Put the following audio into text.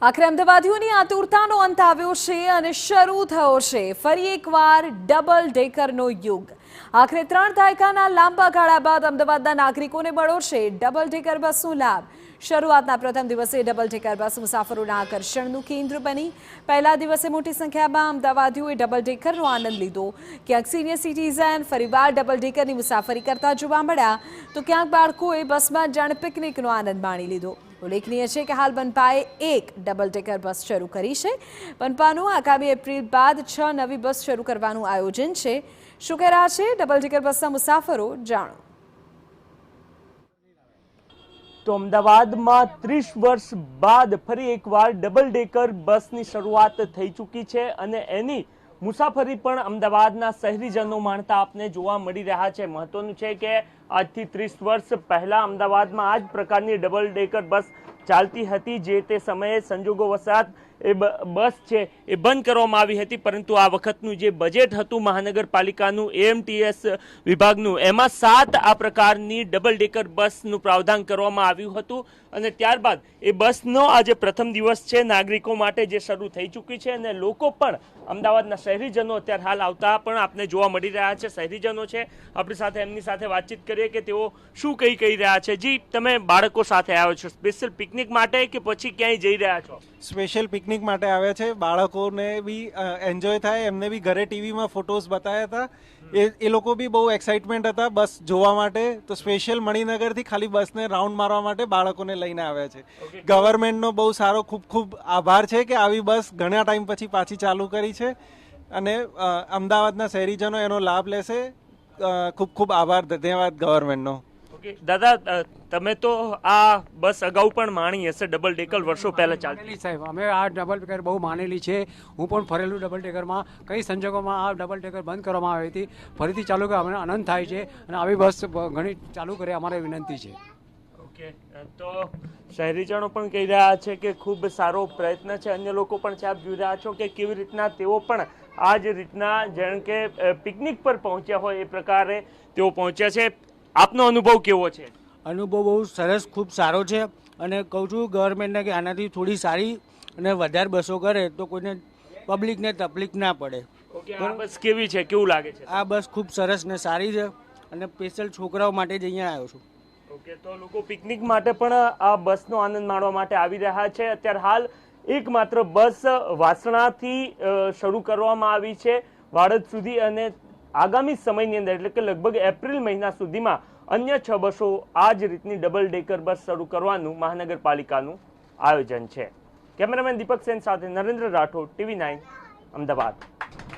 આખરે અમદાવાદીઓની આતુરતાનો અંત આવ્યો છે અને શરૂ થયો છે ફરી એકવાર ડબલ ડેકરનો યુગ। આખરે 3 દાયકાના લાંબા ગાળા બાદ અમદાવાદના નાગરિકોને મળ્યો છે ડબલ ડેકર બસનો લાભ। શરૂઆતના પ્રથમ દિવસે ડબલ ડેકર બસ મુસાફરોના આકર્ષણનું કેન્દ્ર બની। પહેલા દિવસે મોટી સંખ્યામાં અમદાવાદીઓએ ડબલ ડેકરનો આનંદ લીધો। ક્યાંક સિનિયર સિટીઝન ફરીવાર ડબલ ડેકરની મુસાફરી કરતા જોવા મળ્યા, તો ક્યાંક બાળકોએ બસમાં જાણે પિકનિકનો આનંદ માણી લીધો। ઉલ્લેખનીય છે કે હાલ મનપાએ એક ડબલ ડેકર બસ શરૂ કરી છે। મનપાનું આગામી એપ્રિલ બાદ 6 નવી બસ શરૂ કરવાનું આયોજન છે। શું કહી રહ્યા છે ડબલ ડેકર બસના મુસાફરો, જાણો। તો અમદાવાદમાં 30 વર્ષ બાદ ફરી એકવાર ડબલ ડેકર બસની શરૂઆત થઈ ચૂકી છે અને એની મુસાફરી પણ અમદાવાદના શહેરીજનો માણતા આપને જોવા મળી રહ્યા છે। મહત્વનું છે કે આજથી 30 વર્ષ પહેલા અમદાવાદમાં આ જ પ્રકારની ડબલ ડેકર બસ ચાલતી હતી। જે તે સમયે સંજોગોવશાત એ બસ છે એ બંધ કરવામાં આવી હતી, પરંતુ આ વખતનું જે બજેટ હતું મહાનગરપાલિકાનું એએમટીએસ વિભાગનું, એમાં 7 આ પ્રકારની ડબલ ડેકર બસનું પ્રાવધાન કરવામાં આવ્યું હતું અને ત્યારબાદ એ બસનો આજે પ્રથમ દિવસ છે નાગરિકો માટે જે શરૂ થઈ ચૂકી છે અને લોકો પણ અમદાવાદના શહેરીજનો અત્યારે હાલ આવતા પણ આપને જોવા મળી રહ્યા છે। શહેરીજનો છે આપણી સાથે, એમની સાથે વાતચીત કરીએ કે તેઓ શું કહી રહ્યા છે। જી, તમે બાળકો સાથે આવ્યો છો સ્પેશિયલ પિકનિક માટે કે પછી ક્યાંય જઈ રહ્યા છો? સ્પેશિયલ પિકનિક માટે આવ્યા છે। બાળકોને બી એન્જોય થાય, એમને બી ઘરે ટીવીમાં ફોટોઝ બતાવ્યા હતા, એ લોકો બી બહુ એક્સાઇટમેન્ટ હતા બસ જોવા માટે। તો સ્પેશિયલ મણિનગરથી ખાલી બસને રાઉન્ડ મારવા માટે બાળકોને લઈને આવ્યા છે। ગવર્મેન્ટનો બહુ સારો ખૂબ ખૂબ આભાર છે કે આવી બસ ઘણા ટાઈમ પછી પાછી ચાલુ કરી છે અને અમદાવાદના શહેરીજનો એનો લાભ લેશે। ખૂબ ખૂબ આભાર, ધન્યવાદ ગવર્મેન્ટનો। દાદા, તમે તો આ બસ અગાઉ પણ માણી હશે, ડબલ ડેકર વર્ષો પહેલા ચાલતી? સાહેબ, અમે આ ડબલ ડેકર બહુ માનેલી છે। હું પણ ફરેલું ડબલ ડેકરમાં। કઈ સંજોગોમાં આ ડબલ ડેકર બંધ કરવામાં આવી હતી, ફરીથી ચાલુ કરે અમને આનંદ થાય છે અને આવી બસ ઘણી ચાલુ કરે અમારે વિનંતી છે। ઓકે, તો શહેરીજનો પણ કહી રહ્યા છે કે ખૂબ સારો પ્રયત્ન છે। અન્ય લોકો પણ છે, આપ જોઈ રહ્યા છો કે કેવી રીતના તેઓ પણ આ જ રીતના જેમ કે પિકનિક પર પહોંચ્યા હોય એ પ્રકારે તેઓ પહોંચ્યા છે। આપનો અનુભવ કેવો છે? અનુભવ બહુ સરસ, ખૂબ સારો છે અને કહું છું ગવર્મેન્ટને કે આનાથી થોડી સારી અને વધારે બસો કરે તો કોઈને પબ્લિકને તકલીફ ના પડે। ઓકે, આ બસ કેવી છે, કેવું લાગે છે? આ બસ ખૂબ સરસ ને સારી છે અને સ્પેશિયલ છોકરાઓ માટે જ અહીંયા આવ્યો છું। ઓકે, તો લોકો પિકનિક માટે પણ આ બસનો આનંદ માણવા માટે આવી રહ્યા છે। અત્યારે હાલ એકમાત્ર બસ વાસણાથી શરૂ કરવામાં આવી છે વાડજ સુધી અને આગામી સમયની અંદર એટલે કે લગભગ એપ્રિલ મહિના સુધીમાં અન્ય 6 બસો આ જ રીતની ડબલ ડેકર બસ શરૂ કરવાનું મહાનગરપાલિકાનું આયોજન છે। કેમેરામેન દીપક સેન સાથે નરેન્દ્ર રાઠોડ, TV9 અમદાવાદ।